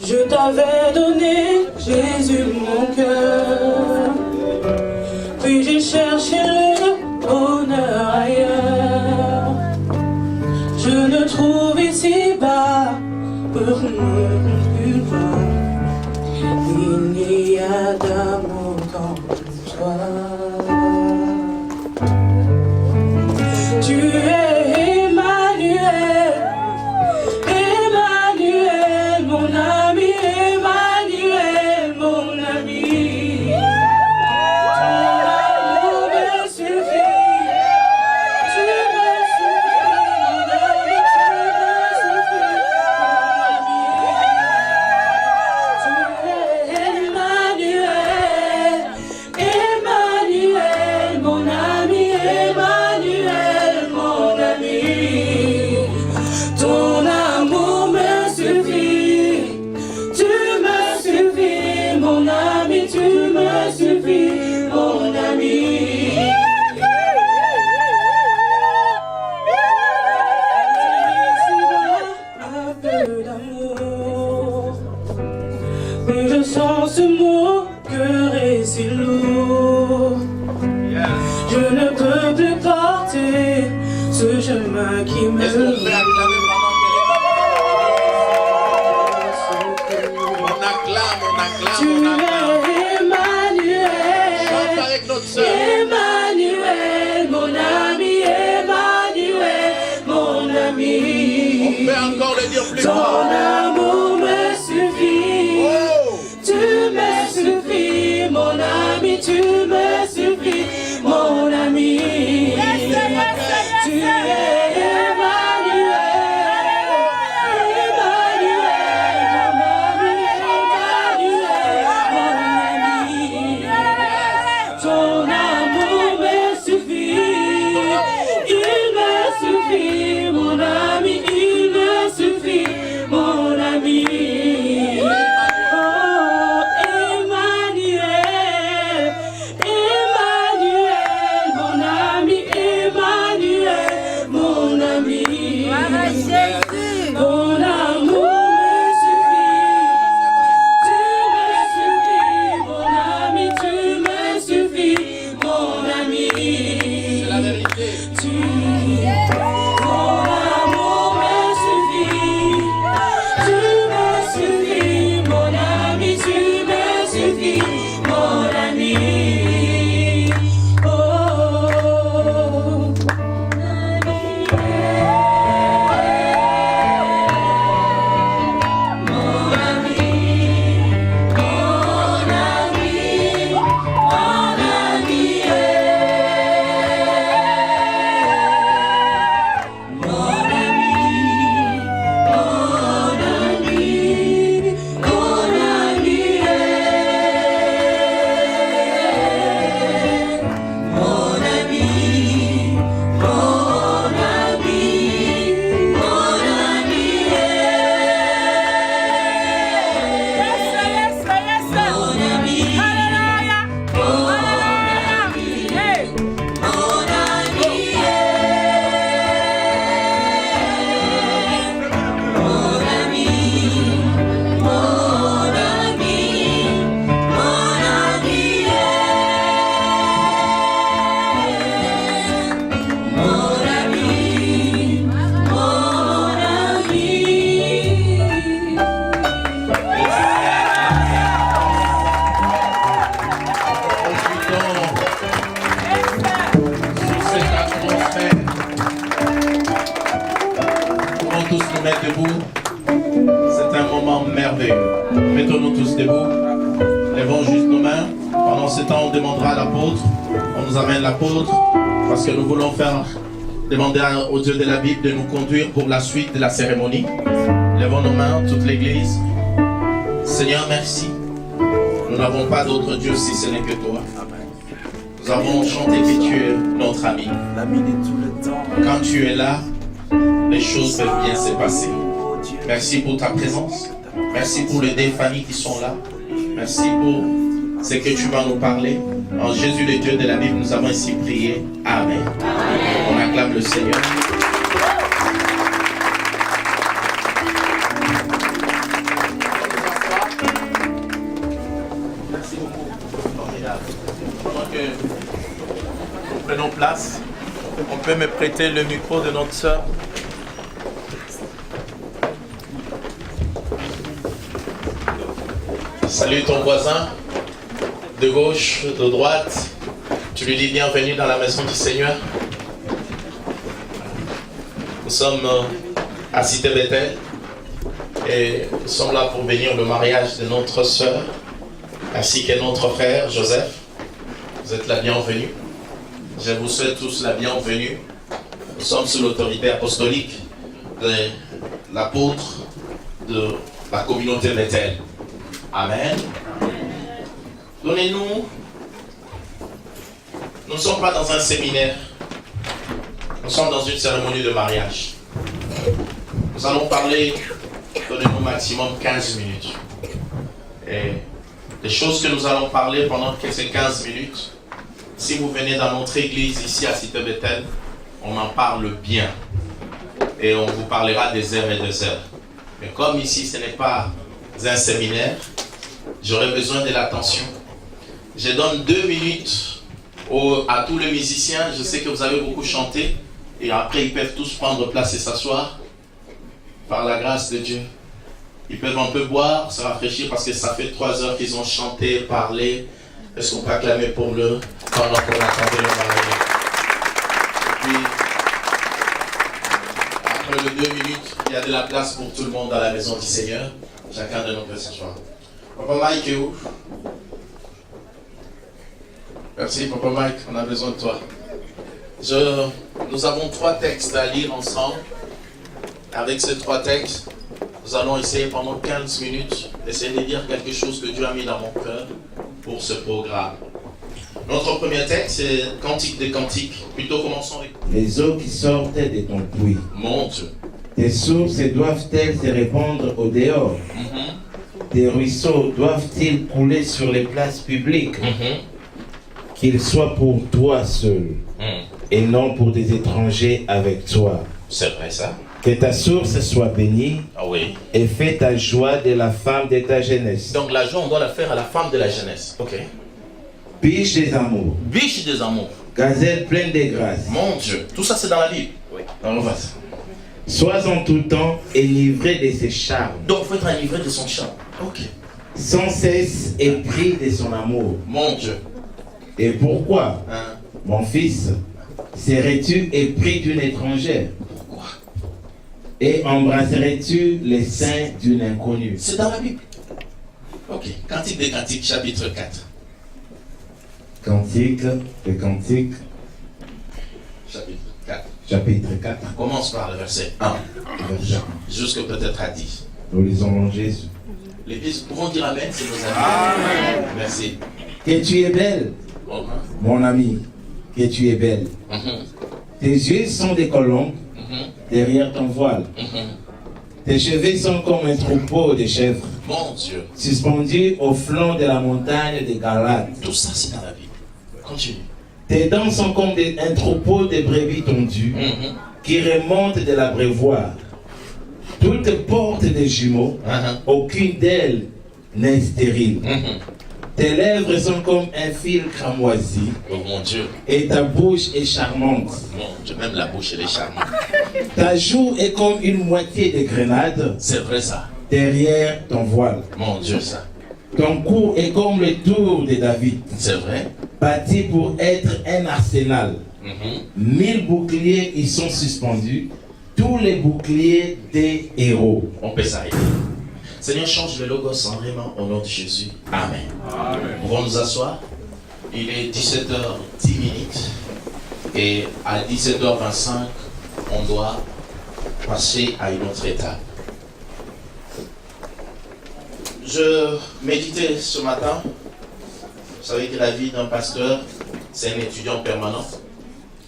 Je t'avais donné, Jésus, mon cœur. chercher le bonheur ailleurs. Je le trouve ici-bas pour me voir. Il n'y a d'amour qu'en toi. Tu es Emmanuel, Emmanuel, mon ami, Emmanuel, mon ami. Ton amour me suffit, tu me suffis, mon ami, tu me suffis, mon ami. Tu es Emmanuel, Emmanuel, mon ami, Emmanuel, mon ami. Ton amour me suffit, tu me suffis, mon ami, tu me suffis, mon ami. Un peu d'amour, mais je sens ce mot cœur est si lourd. Je ne peux plus porter ce chemin qui me Est-ce qu'on peut acclamer pendant qu'on acclame, Tu on acclame. es Emmanuel, Chante avec notre sœur. Emmanuel, mon ami, Emmanuel, mon ami. On peut encore le dire plus Ton fort. amour me suffit, Oh! tu me suffis, mon ami, tu me suffis, mon ami. Tu es Emmanuel, Emmanuel, mon ami, Emmanuel, mon ami. Ton amour me suffit, il me suffit, mon ami, il me suffit, mon ami. Oh, Emmanuel, Emmanuel, mon ami, Emmanuel, mon ami. Ton amour me suffit, tu me suffis, mon ami, tu me suffis, mon ami. C'est la vérité. Ton amour me suffit, tu me suffis, mon ami, tu me suffis, mon ami. Oh, mon ami, mon ami, mon ami. Tous nous mettre debout. C'est un moment merveilleux. Mettons-nous tous debout. Lèvons juste nos mains. Pendant ce temps, on demandera à l'apôtre. On nous amène l'apôtre parce que nous voulons demander au Dieu de la Bible de nous conduire pour la suite de la cérémonie. Lèvons nos mains, toute l'église. Seigneur, merci. Nous n'avons pas d'autre Dieu si ce n'est que toi. Nous avons chanté que tu es notre ami. Quand tu es là, les choses peuvent bien se passer. Merci pour ta présence. Merci pour les deux familles qui sont là. Merci pour ce que tu vas nous parler. En Jésus, le Dieu de la Bible, nous avons ainsi prié. Amen. Amen. On acclame le Seigneur. Merci beaucoup. Formidable. place. On peut me prêter le micro de notre sœur? Salut ton voisin, de gauche, de droite. Tu lui dis bienvenue dans la maison du Seigneur. Nous sommes à Cité Bethel et nous sommes là pour bénir le mariage de notre sœur ainsi que notre frère Joseph. Vous êtes la bienvenue. Je vous souhaite tous la bienvenue. Nous sommes sous l'autorité apostolique de l'apôtre de la communauté Bethel. Amen. Donnez-nous. Nous ne sommes pas dans un séminaire. Nous sommes dans une cérémonie de mariage. Nous allons parler, donnez-nous maximum 15 minutes. Et les choses que nous allons parler pendant ces 15 minutes, si vous venez dans notre église ici à Cité Bethel, on en parle bien. Et on vous parlera des heures et des heures. Mais comme ici ce n'est pas un séminaire, j'aurai besoin de l'attention. Je donne 2 minutes à tous les musiciens. Je sais que vous avez beaucoup chanté. Et après, ils peuvent tous prendre place et s'asseoir. Par la grâce de Dieu. Ils peuvent un peu boire, se rafraîchir parce que ça fait 3 heures qu'ils ont chanté, parlé. Est-ce qu'on peut acclamer pour le pendant qu'on attendait le mariage? Puis, après les 2 minutes, il y a de la place pour tout le monde dans la maison du Seigneur. Chacun de nous peut s'asseoir. Papa Mike est où? Merci Papa Mike, on a besoin de toi. Nous avons 3 textes à lire ensemble. Avec ces 3 textes, nous allons essayer pendant 15 minutes d'essayer de dire quelque chose que Dieu a mis dans mon cœur pour ce programme. Notre premier texte, c'est Cantique des Cantiques. Plutôt commençons avec... Les eaux qui sortent de ton puits. Mon Dieu. Tes sources doivent-elles se répandre au dehors? Tes ruisseaux doivent-ils couler sur les places publiques? Qu'ils soient pour toi seul et non pour des étrangers avec toi. C'est vrai ça. Que ta source soit bénie et fais ta joie de la femme de ta jeunesse. Donc la joie, on doit la faire à la femme de la jeunesse. Ok. Biche des amours. Biche des amours. Gazelle pleine de grâce. Mon Dieu. Tout ça c'est dans la Bible. Oui. Dans le vase. Sois en tout temps enivré de ses charmes. Donc il faut être enivré de son charme. Ok. Sans cesse épris de son amour. Mon Dieu. Et pourquoi, mon fils, serais-tu épris d'une étrangère? Pourquoi? Et embrasserais-tu les seins d'une inconnue? C'est dans la Bible. Ok. Cantique des Cantiques, chapitre 4. Cantique des Cantiques, chapitre 4. Chapitre 4. Commence par le verset 1. Verset 1. Jusque peut-être à 10. Nous lisons en Jésus. Les fils pouvons dire Amen, c'est nos amis. Amen. Merci. Que tu es belle, mon ami, que tu es belle. Tes yeux sont des colombes derrière ton voile. Tes cheveux sont comme un troupeau de chèvres. Mon Dieu. Suspendus au flanc de la montagne de Galate. Tout ça, c'est dans la Bible. Continue. Tes dents sont comme un troupeau de brebis tondues qui remontent de l'abreuvoir. Toutes portent des jumeaux, aucune d'elles n'est stérile. Tes lèvres sont comme un fil cramoisi. Oh mon Dieu. Et ta bouche est charmante. Mon Dieu, même la bouche, elle est charmante. Ta joue est comme une moitié de grenade. C'est vrai ça. Derrière ton voile. Mon Dieu, ça. Ton cou est comme le tour de David. C'est vrai. Bâti pour être un arsenal. 1000 boucliers y sont suspendus. Tous les boucliers des héros. On peut s'arrêter. Seigneur, change le logos en vraiment au nom de Jésus. Amen. Amen. Nous pouvons nous asseoir. Il est 17h10 et à 17h25, on doit passer à une autre étape. Je méditais ce matin. Vous savez que la vie d'un pasteur, c'est un étudiant permanent.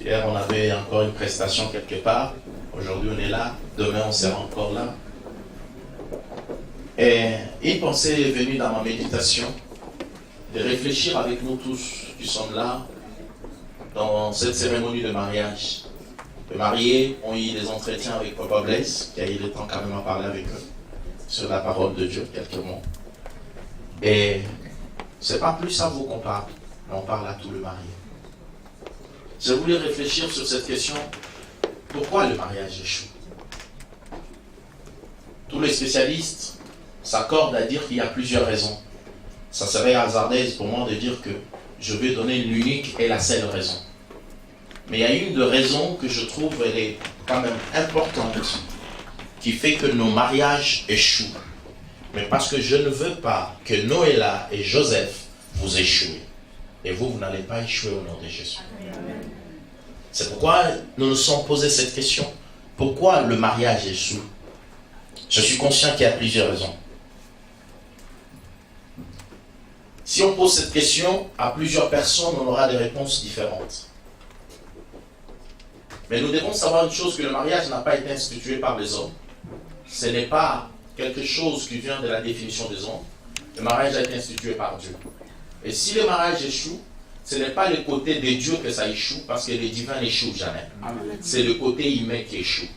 Hier, on avait encore une prestation quelque part. Aujourd'hui, on est là. Demain, on sera encore là. Et une pensée est venue dans ma méditation de réfléchir avec nous tous qui sommes là dans cette cérémonie de mariage. Les mariés ont eu des entretiens avec Papa Blaise, qui a eu le temps quand même à parler avec eux sur la parole de Dieu, quelques mots. Et c'est pas plus à vous qu'on parle, mais on parle à tout le marié. J'ai voulu réfléchir sur cette question. Pourquoi le mariage échoue? Tous les spécialistes s'accordent à dire qu'il y a plusieurs raisons. Ça serait hasardeux pour moi de dire que je vais donner l'unique et la seule raison. Mais il y a une de raisons que je trouve elle est quand même importante qui fait que nos mariages échouent. Mais parce que je ne veux pas que Noëlla et Joseph vous échouent. Et vous n'allez pas échouer au nom de Jésus. C'est pourquoi nous nous sommes posé cette question. Pourquoi le mariage échoue? Je suis conscient qu'il y a plusieurs raisons. Si on pose cette question à plusieurs personnes, on aura des réponses différentes. Mais nous devons savoir une chose, que le mariage n'a pas été institué par les hommes. Ce n'est pas quelque chose qui vient de la définition des hommes. Le mariage a été institué par Dieu. Et si le mariage échoue, ce n'est pas le côté de Dieu que ça échoue, parce que les divins n'échouent jamais. C'est le côté humain qui échoue.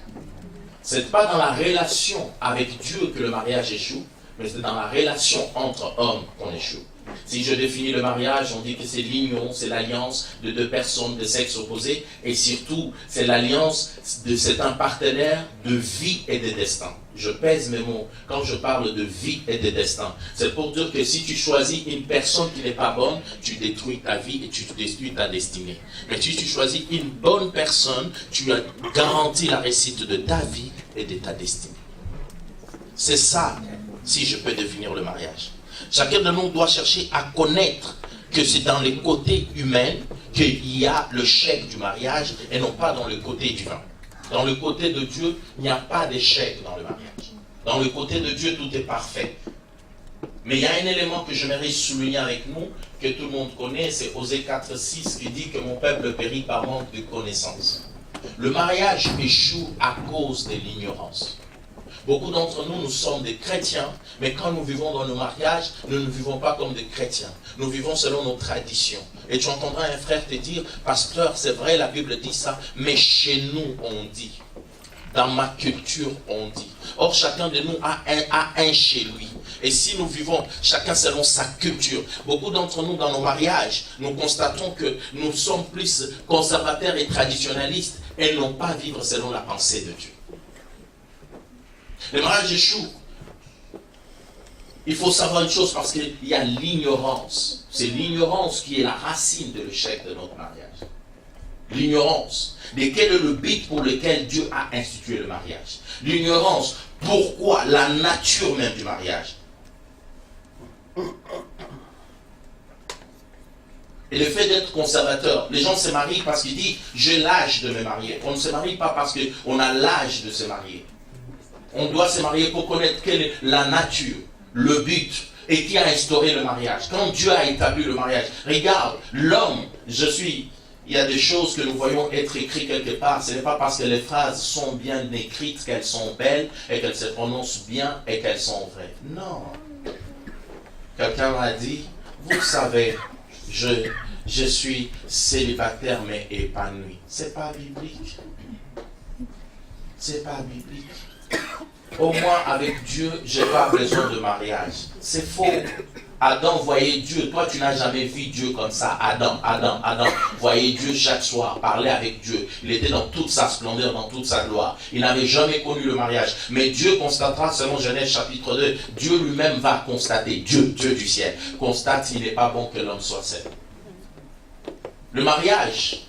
Ce n'est pas dans la relation avec Dieu que le mariage échoue, mais c'est dans la relation entre hommes qu'on échoue. Si je définis le mariage, on dit que c'est l'union, c'est l'alliance de deux personnes de sexe opposé, et surtout, c'est l'alliance c'est un partenaire de vie et de destin. Je pèse mes mots quand je parle de vie et de destin. C'est pour dire que si tu choisis une personne qui n'est pas bonne, tu détruis ta vie et tu détruis ta destinée. Mais si tu choisis une bonne personne, tu as garanti la réussite de ta vie et de ta destinée. C'est ça, si je peux définir le mariage. Chacun de nous doit chercher à connaître que c'est dans les côtés humains qu'il y a le chèque du mariage et non pas dans le côté divin. Dans le côté de Dieu, il n'y a pas d'échec dans le mariage. Dans le côté de Dieu, tout est parfait. Mais il y a un élément que j'aimerais souligner avec nous, que tout le monde connaît, c'est Osée 4:6 qui dit que mon peuple périt par manque de connaissance. Le mariage échoue à cause de l'ignorance. Beaucoup d'entre nous, nous sommes des chrétiens, mais quand nous vivons dans nos mariages, nous ne vivons pas comme des chrétiens. Nous vivons selon nos traditions. Et tu entendras un frère te dire, pasteur, c'est vrai, la Bible dit ça, mais chez nous, on dit. Dans ma culture, on dit. Or, chacun de nous a un chez lui. Et si nous vivons chacun selon sa culture, beaucoup d'entre nous, dans nos mariages, nous constatons que nous sommes plus conservateurs et traditionnalistes et non pas vivre selon la pensée de Dieu. Le mariage échoue. Il faut savoir une chose parce qu'il y a l'ignorance. C'est l'ignorance qui est la racine de l'échec de notre mariage. L'ignorance. Mais quel est le but pour lequel Dieu a institué le mariage? L'ignorance. Pourquoi? La nature même du mariage. Et le fait d'être conservateur, les gens se marient parce qu'ils disent j'ai l'âge de me marier. On ne se marie pas parce qu'on a l'âge de se marier. On doit se marier pour connaître quelle est la nature, le but, et qui a instauré le mariage. Quand Dieu a établi le mariage, regarde, l'homme, il y a des choses que nous voyons être écrites quelque part. Ce n'est pas parce que les phrases sont bien écrites qu'elles sont belles et qu'elles se prononcent bien et qu'elles sont vraies. Non. Quelqu'un m'a dit, vous savez, je suis célibataire mais épanoui. C'est pas biblique. C'est pas biblique. Au moins avec Dieu, je n'ai pas besoin de mariage. C'est faux. Adam voyait Dieu. Toi, tu n'as jamais vu Dieu comme ça. Adam voyait Dieu chaque soir, parlait avec Dieu. Il était dans toute sa splendeur, dans toute sa gloire. Il n'avait jamais connu le mariage. Mais Dieu constatera, selon Genèse chapitre 2, Dieu lui-même va constater, Dieu du ciel, constate qu'il n'est pas bon que l'homme soit seul. Le mariage,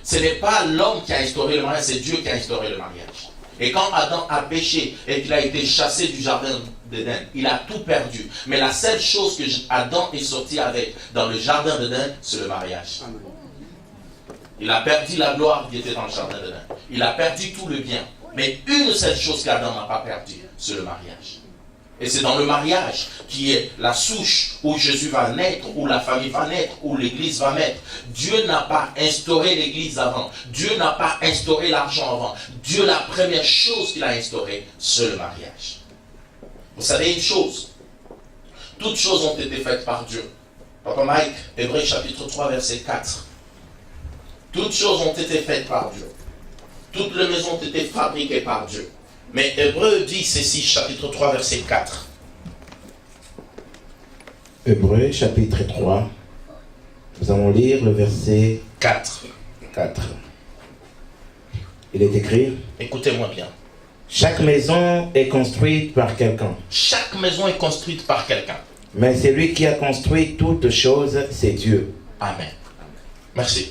ce n'est pas l'homme qui a instauré le mariage, c'est Dieu qui a instauré le mariage. Et quand Adam a péché et qu'il a été chassé du jardin d'Éden, il a tout perdu. Mais la seule chose que Adam est sorti avec dans le jardin d'Éden, c'est le mariage. Il a perdu la gloire qui était dans le jardin d'Éden. Il a perdu tout le bien. Mais une seule chose qu'Adam n'a pas perdu, c'est le mariage. Et c'est dans le mariage qui est la souche où Jésus va naître, où la famille va naître, où l'église va naître. Dieu n'a pas instauré l'église avant. Dieu n'a pas instauré l'argent avant. Dieu, la première chose qu'il a instaurée, c'est le mariage. Vous savez une chose, toutes choses ont été faites par Dieu. Papa Mike, Hébreux chapitre 3, verset 4. Toutes choses ont été faites par Dieu. Toutes les maisons ont été fabriquées par Dieu. Mais Hébreux dit ceci, chapitre 3, verset 4. Hébreux, chapitre 3. Nous allons lire le verset 4. 4. Il est écrit. Écoutez-moi bien. Chaque maison est construite par quelqu'un. Chaque maison est construite par quelqu'un. Mais celui qui a construit toutes choses, c'est Dieu. Amen. Merci.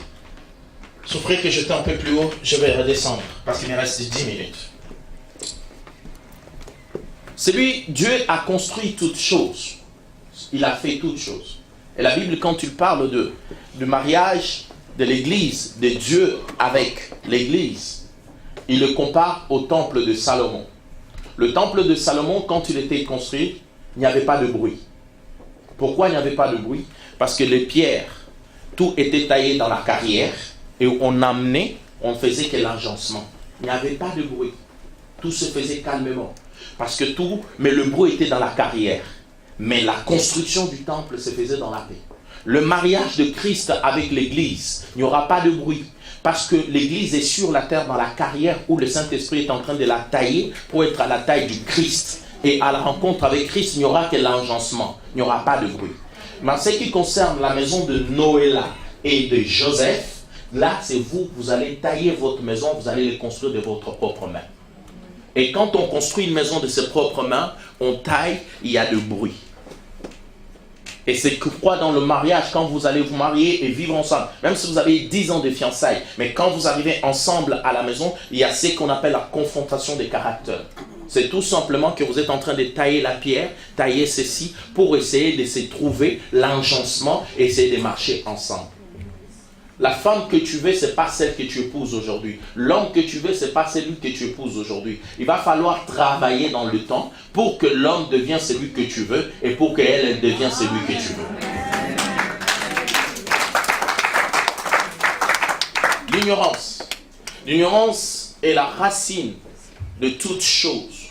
Souffrez que j'étais un peu plus haut, je vais redescendre parce qu'il me reste 10 minutes. Dieu a construit toutes choses. Il a fait toutes choses. Et la Bible, quand il parle du mariage de l'Église, de Dieu avec l'Église, il le compare au temple de Salomon. Le temple de Salomon, quand il était construit, il n'y avait pas de bruit. Pourquoi il n'y avait pas de bruit? Parce que les pierres, tout était taillé dans la carrière et on amenait, on faisait que l'agencement. Il n'y avait pas de bruit. Tout se faisait calmement. Parce que mais le bruit était dans la carrière. Mais la construction du temple se faisait dans la paix. Le mariage de Christ avec l'Église, il n'y aura pas de bruit. Parce que l'Église est sur la terre dans la carrière où le Saint-Esprit est en train de la tailler pour être à la taille du Christ. Et à la rencontre avec Christ, il n'y aura que l'agencement. Il n'y aura pas de bruit. Mais en ce qui concerne la maison de Noéla et de Joseph, là, c'est vous allez tailler votre maison, vous allez les construire de votre propre main. Et quand on construit une maison de ses propres mains, on taille, il y a du bruit. Et c'est pourquoi dans le mariage, quand vous allez vous marier et vivre ensemble, même si vous avez 10 ans de fiançailles, mais quand vous arrivez ensemble à la maison, il y a ce qu'on appelle la confrontation des caractères. C'est tout simplement que vous êtes en train de tailler la pierre, tailler ceci, pour essayer de se trouver l'agencement et essayer de marcher ensemble. La femme que tu veux, ce n'est pas celle que tu épouses aujourd'hui. L'homme que tu veux, ce n'est pas celui que tu épouses aujourd'hui. Il va falloir travailler dans le temps pour que l'homme devienne celui que tu veux et pour qu'elle devienne celui que tu veux. L'ignorance. L'ignorance est la racine de toute chose.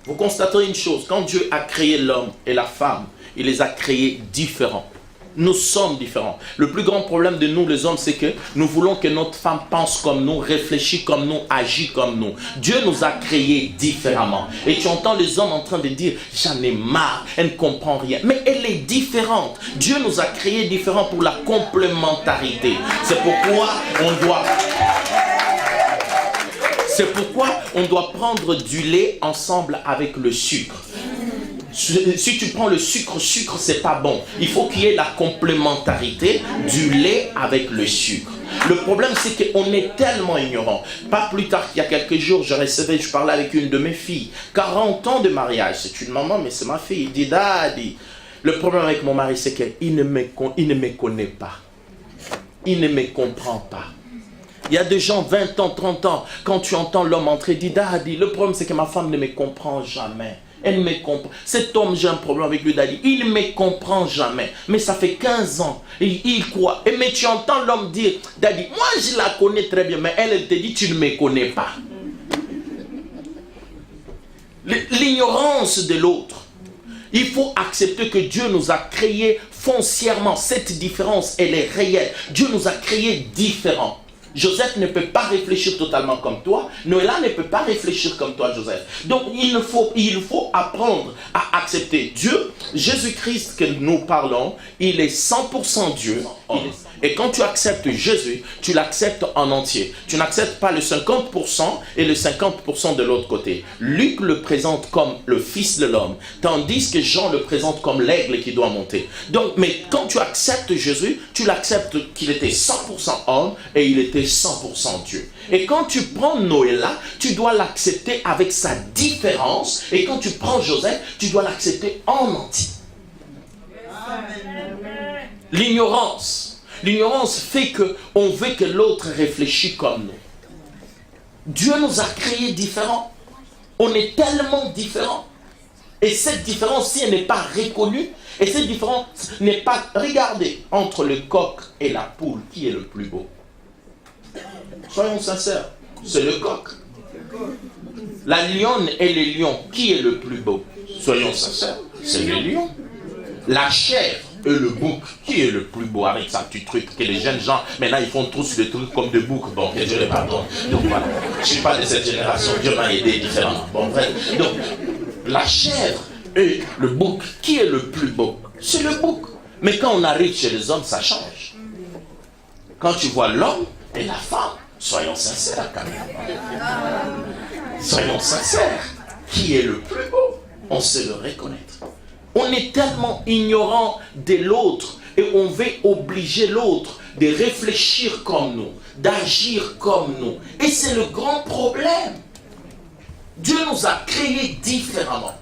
Vous constaterez une chose, quand Dieu a créé l'homme et la femme, il les a créés différents. Nous sommes différents. Le plus grand problème de nous les hommes, c'est que nous voulons que notre femme pense comme nous, réfléchisse comme nous, agisse comme nous. Dieu nous a créés différemment. Et tu entends les hommes en train de dire, j'en ai marre, elle ne comprend rien. Mais elle est différente. Dieu nous a créés différents pour la complémentarité. C'est pourquoi on doit prendre du lait ensemble avec le sucre. Si tu prends le sucre, c'est pas bon. Il faut qu'il y ait la complémentarité du lait avec le sucre. Le problème, c'est qu'on est tellement ignorant. Pas plus tard qu'il y a quelques jours, je parlais avec une de mes filles. 40 ans de mariage. C'est une maman, mais c'est ma fille. Il dit, Daddy, le problème avec mon mari, c'est qu'il ne me connaît pas. Il ne me comprend pas. Il y a des gens, 20 ans, 30 ans, quand tu entends l'homme entrer, il dit, Daddy, le problème, c'est que ma femme ne me comprend jamais. Elle me comprend. Cet homme, j'ai un problème avec lui, Daddy. Il ne me comprend jamais. Mais ça fait 15 ans. Et il croit. Et mais tu entends l'homme dire, Daddy, moi je la connais très bien, mais elle te dit, tu ne me connais pas. L'ignorance de l'autre. Il faut accepter que Dieu nous a créés foncièrement. Cette différence, elle est réelle. Dieu nous a créés différents. Joseph ne peut pas réfléchir totalement comme toi. Noéla ne peut pas réfléchir comme toi, Joseph. Donc, il faut apprendre à accepter Dieu. Jésus-Christ que nous parlons, il est 100% Dieu. Et quand tu acceptes Jésus, tu l'acceptes en entier. Tu n'acceptes pas le 50% et le 50% de l'autre côté. Luc le présente comme le Fils de l'homme, tandis que Jean le présente comme l'aigle qui doit monter. Donc, mais quand tu acceptes Jésus, tu l'acceptes qu'il était 100% homme et il était 100% Dieu. Et quand tu prends Noéla, tu dois l'accepter avec sa différence. Et quand tu prends Joseph, tu dois l'accepter en entier. L'ignorance fait qu'on veut que l'autre réfléchisse comme nous. Dieu nous a créés différents. On est tellement différents. Et cette différence, si elle n'est pas reconnue, et cette différence n'est pas... Regardez, entre le coq et la poule, qui est le plus beau? Soyons sincères, c'est le coq. La lionne et le lion, qui est le plus beau? Soyons sincères, c'est le lion. La chèvre et le bouc, qui est le plus beau avec sa petite truc que les jeunes gens, maintenant ils font tous des trucs comme des boucs. Bon, que Dieu les pardonne. Donc voilà, je ne suis pas de cette génération, Dieu m'a aidé différemment. Bon, bref. Donc, la chèvre et le bouc, qui est le plus beau? C'est le bouc. Mais quand on arrive chez les hommes, ça change. quand tu vois l'homme et la femme, soyons sincères quand même. Soyons sincères. Qui est le plus beau? On sait le reconnaître. On est tellement ignorant de l'autre et on veut obliger l'autre de réfléchir comme nous, d'agir comme nous. Et c'est le grand problème. Dieu nous a créés différemment.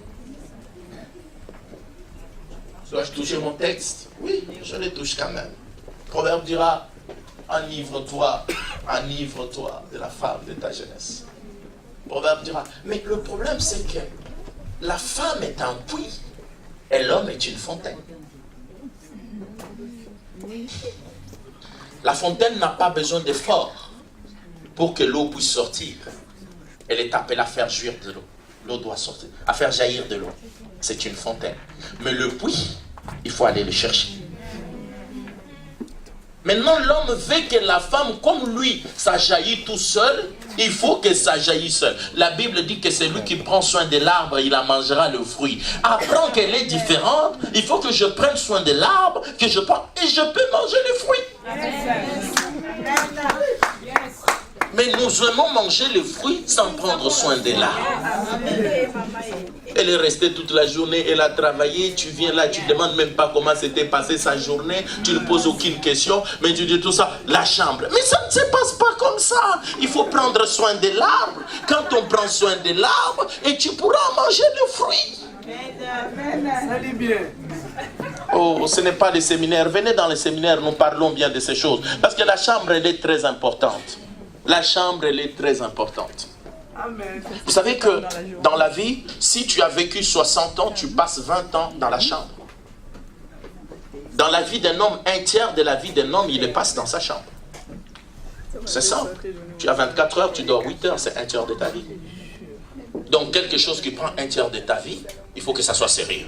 Dois-je toucher mon texte? Oui, je le touche quand même. Le proverbe dira, enivre-toi de la femme de ta jeunesse. Le proverbe dira, mais le problème c'est que la femme est un puits et l'homme est une fontaine. La fontaine n'a pas besoin d'effort pour que l'eau puisse sortir. Elle est appelée à faire jouir de l'eau. L'eau doit sortir, à faire jaillir de l'eau. C'est une fontaine. Mais le puits, il faut aller le chercher. Maintenant, l'homme veut que la femme, comme lui, ça jaillit tout seul, il faut que ça jaillisse seul. La Bible dit que c'est lui qui prend soin de l'arbre, il en mangera le fruit. Apprends qu'elle est différente, il faut que je prenne soin de l'arbre, que je prends, et je peux manger le fruit. Mais nous aimons manger le fruit sans prendre soin de l'arbre. Elle est restée toute la journée, elle a travaillé, tu viens là, tu ne demandes même pas comment s'était passée sa journée, tu ne poses aucune question, mais tu dis tout ça, la chambre. Mais ça ne se passe pas comme ça. Il faut prendre soin de l'arbre. Quand on prend soin de l'arbre, et tu pourras manger le fruit. Oh, ce n'est pas les séminaires. Venez dans les séminaires, nous parlons bien de ces choses. Parce que la chambre, elle est très importante. La chambre, elle est très importante. Vous savez que dans la vie, si tu as vécu 60 ans, tu passes 20 ans dans la chambre. Dans la vie d'un homme, un tiers de la vie d'un homme, il le passe dans sa chambre. C'est simple. Tu as 24 heures, tu dors 8 heures, c'est un tiers de ta vie. Donc quelque chose qui prend un tiers de ta vie, il faut que ça soit sérieux.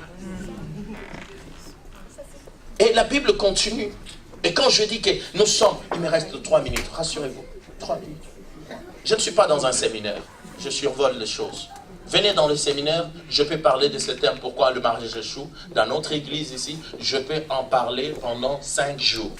Et la Bible continue. Et quand je dis que nous sommes, il me reste 3 minutes, rassurez-vous, 3 minutes. Je ne suis pas dans un séminaire. Je survole les choses. Venez dans le séminaire, je peux parler de ce thème, pourquoi le mariage échoue. Dans notre église ici, je peux en parler pendant 5 jours.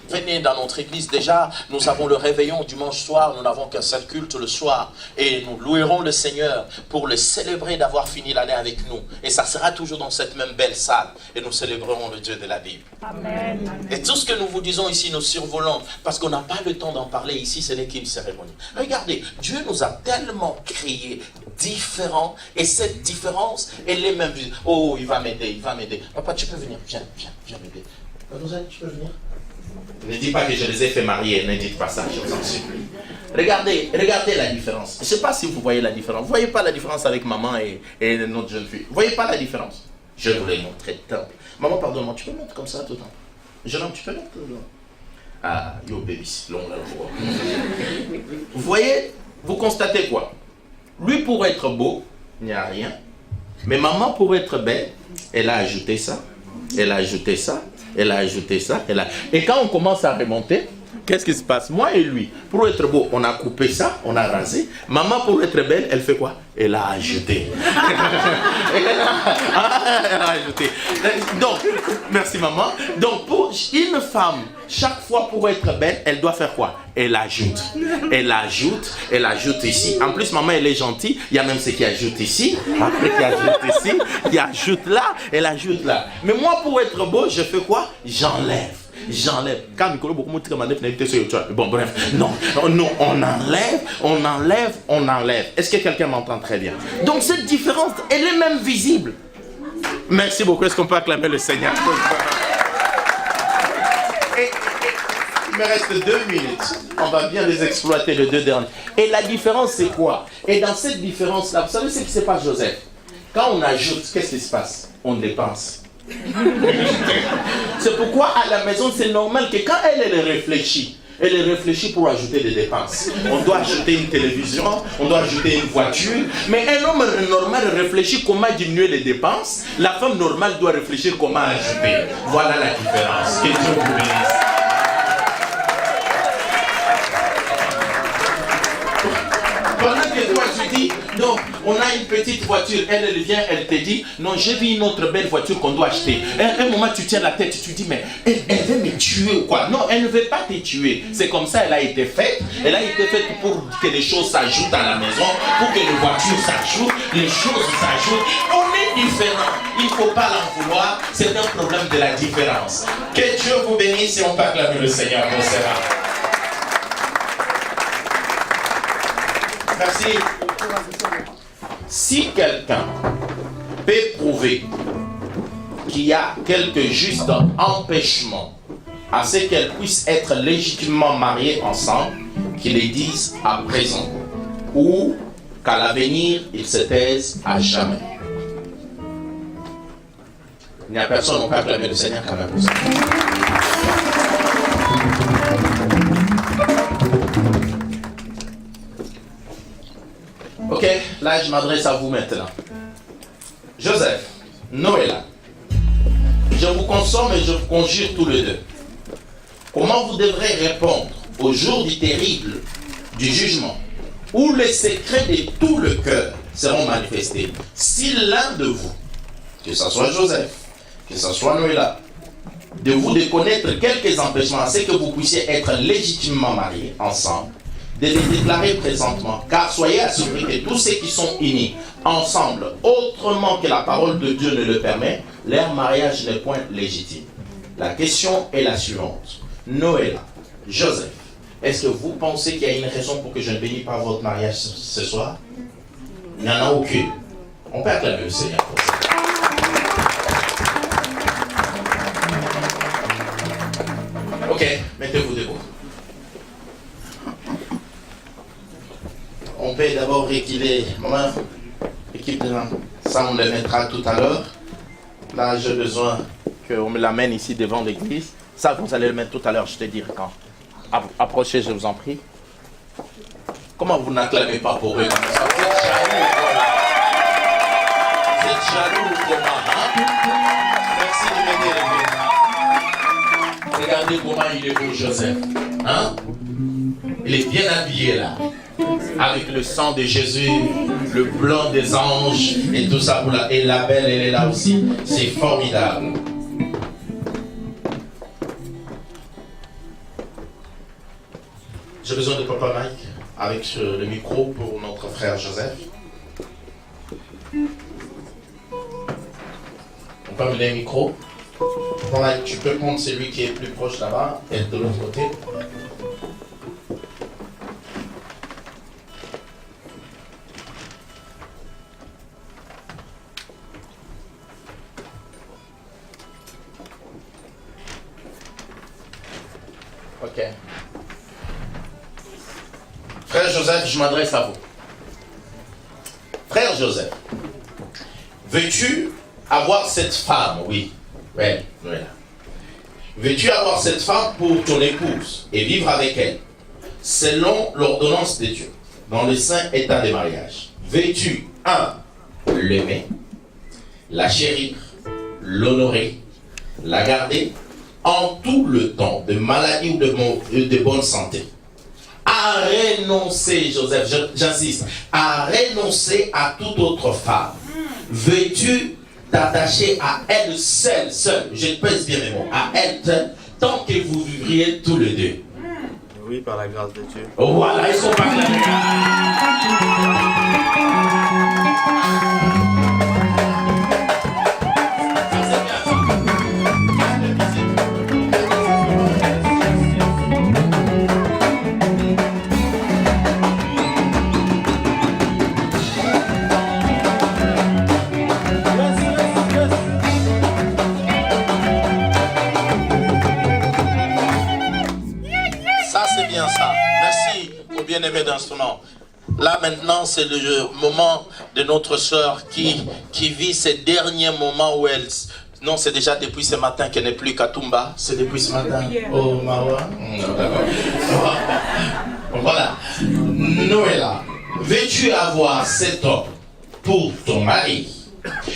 Venez dans notre église. Déjà, nous avons le réveillon dimanche soir. Nous n'avons qu'un seul culte le soir. Et nous louerons le Seigneur pour le célébrer d'avoir fini l'année avec nous. Et ça sera toujours dans cette même belle salle. Et nous célébrerons le Dieu de la Bible. Amen. Et tout ce que nous vous disons ici, nous survolons. Parce qu'on n'a pas le temps d'en parler ici. Ce n'est qu'une cérémonie. Regardez, Dieu nous a tellement créés différents. Et cette différence, elle est même... Oh, il va m'aider, il va m'aider. Papa, tu peux venir. Viens m'aider. Rosalie, tu peux venir? Ne dis pas que je les ai fait marier, ne dites pas ça, je vous en supplie. Regardez la différence. Je ne sais pas si vous voyez la différence. Vous ne voyez pas la différence avec maman et notre jeune fille. Vous ne voyez pas la différence? Je vous l'ai montré tant. Maman, pardonne-moi, tu peux mettre comme ça tout le temps? Jeune homme, tu peux mettre tout le temps? Ah, yo baby, long là. Vous voyez, vous constatez quoi? Lui, pour être beau, il n'y a rien. Mais maman, pour être belle, elle a ajouté ça, elle a ajouté ça. Elle a ajouté ça. Et quand on commence à remonter, qu'est-ce qui se passe? Moi et lui, pour être beau, on a coupé ça, on a rasé. Maman, pour être belle, elle fait quoi? Elle a ajouté. Elle a ajouté. Donc, merci maman. Donc, pour une femme, chaque fois pour être belle, elle doit faire quoi? Elle ajoute. Elle ajoute. Elle ajoute ici. En plus, maman, elle est gentille. Il y a même ceux qui ajoutent ici. Après, qui ajoute ici. Qui ajoute là. Elle ajoute là. Mais moi, pour être beau, je fais quoi? J'enlève. Quand Nicolas beaucoup montre que ma définité sur YouTube. Bon, bref. Non, on enlève. Est-ce que quelqu'un m'entend très bien? Donc, cette différence, elle est même visible. Merci beaucoup. Est-ce qu'on peut acclamer le Seigneur? Il me reste 2 minutes. On va bien les exploiter, les 2 derniers. Et la différence, c'est quoi? Et dans cette différence-là, vous savez ce qui se passe, Joseph? Quand on ajoute, qu'est-ce qui se passe? On dépense. C'est pourquoi à la maison, c'est normal que quand elle réfléchit, pour ajouter des dépenses. On doit acheter une télévision, on doit acheter une voiture. Mais un homme normal réfléchit comment diminuer les dépenses. La femme normale doit réfléchir comment ajouter. Voilà la différence. Que Dieu vous bénisse. Pendant que toi tu te dis, donc, on a une petite voiture, elle vient, elle te dit, non, j'ai vu une autre belle voiture qu'on doit acheter. À un moment, tu tiens la tête, tu te dis, mais elle veut me tuer ou quoi? Non, elle ne veut pas te tuer. C'est comme ça, elle a été faite. Elle a été faite pour que les choses s'ajoutent à la maison, pour que les voitures s'ajoutent, les choses s'ajoutent. On est différents. Il ne faut pas l'en vouloir. C'est un problème de la différence. Que Dieu vous bénisse et on peut acclamer le Seigneur pour cela. Merci. Si quelqu'un peut prouver qu'il y a quelques justes empêchements à ce qu'elles puissent être légitimement mariées ensemble, qu'ils les disent à présent, ou qu'à l'avenir, ils se taisent à jamais. Il n'y a personne, on peut acclamer le Seigneur quand même pour ça. Ok, là je m'adresse à vous maintenant. Joseph, Noëlla, je vous consomme et je vous conjure tous les deux. Comment vous devrez répondre au jour du terrible du jugement, où les secrets de tout le cœur seront manifestés, si l'un de vous, que ce soit Joseph, que ce soit Noëlla, de vous de connaître quelques empêchements à ce que vous puissiez être légitimement mariés ensemble, de les déclarer présentement, car soyez assurés que tous ceux qui sont unis ensemble, autrement que la parole de Dieu ne le permet, leur mariage n'est point légitime. La question est la suivante. Noëlla, Joseph, est-ce que vous pensez qu'il y a une raison pour que je ne bénisse pas votre mariage ce soir? Il n'y en a aucune. On peut acclamer le Seigneur pour ça. Ok, mettez-vous debout. On peut d'abord réguler. Maman, équipe de ça, on le mettra tout à l'heure. Là, j'ai besoin qu'on me l'amène ici devant l'église. Ça, vous allez le mettre tout à l'heure, je te dirai quand. Approchez, je vous en prie. Comment vous n'acclamez pas pour eux comme ça? Vous êtes jaloux, voilà. Vous êtes jaloux, comment, hein? Merci de m'aider. Regardez comment il est beau, Joseph. Hein? Il est bien habillé là. Avec le sang de Jésus, le blanc des anges et tout ça. Et la belle, elle est là aussi. C'est formidable. J'ai besoin de Papa Mike avec le micro pour notre frère Joseph. On peut amener le micro. Voilà, tu peux prendre celui qui est plus proche là-bas et de l'autre côté. Ok. Frère Joseph, je m'adresse à vous. Frère Joseph, veux-tu avoir cette femme, oui, voilà. Veux-tu avoir cette femme pour ton épouse et vivre avec elle, selon l'ordonnance de Dieu, dans le saint état de mariage? Veux-tu, 1, l'aimer, la chérir, l'honorer, la garder en tout le temps de maladie ou de bonne santé? À renoncer, Joseph, j'insiste, à renoncer à toute autre femme. Veux-tu t'attacher à elle seule, je pèse bien mes mots, à elle seule, tant que vous vivriez tous les deux? Oui, par la grâce de Dieu. Voilà, ils sont pas bien-aimé d'instrument. Là maintenant c'est le moment de notre sœur qui vit ces derniers moments où elle... Non, c'est déjà depuis ce matin qu'elle n'est plus Katumba. C'est depuis ce matin. Oh, Mawa. Voilà. Noëlla, veux-tu avoir cet homme pour ton mari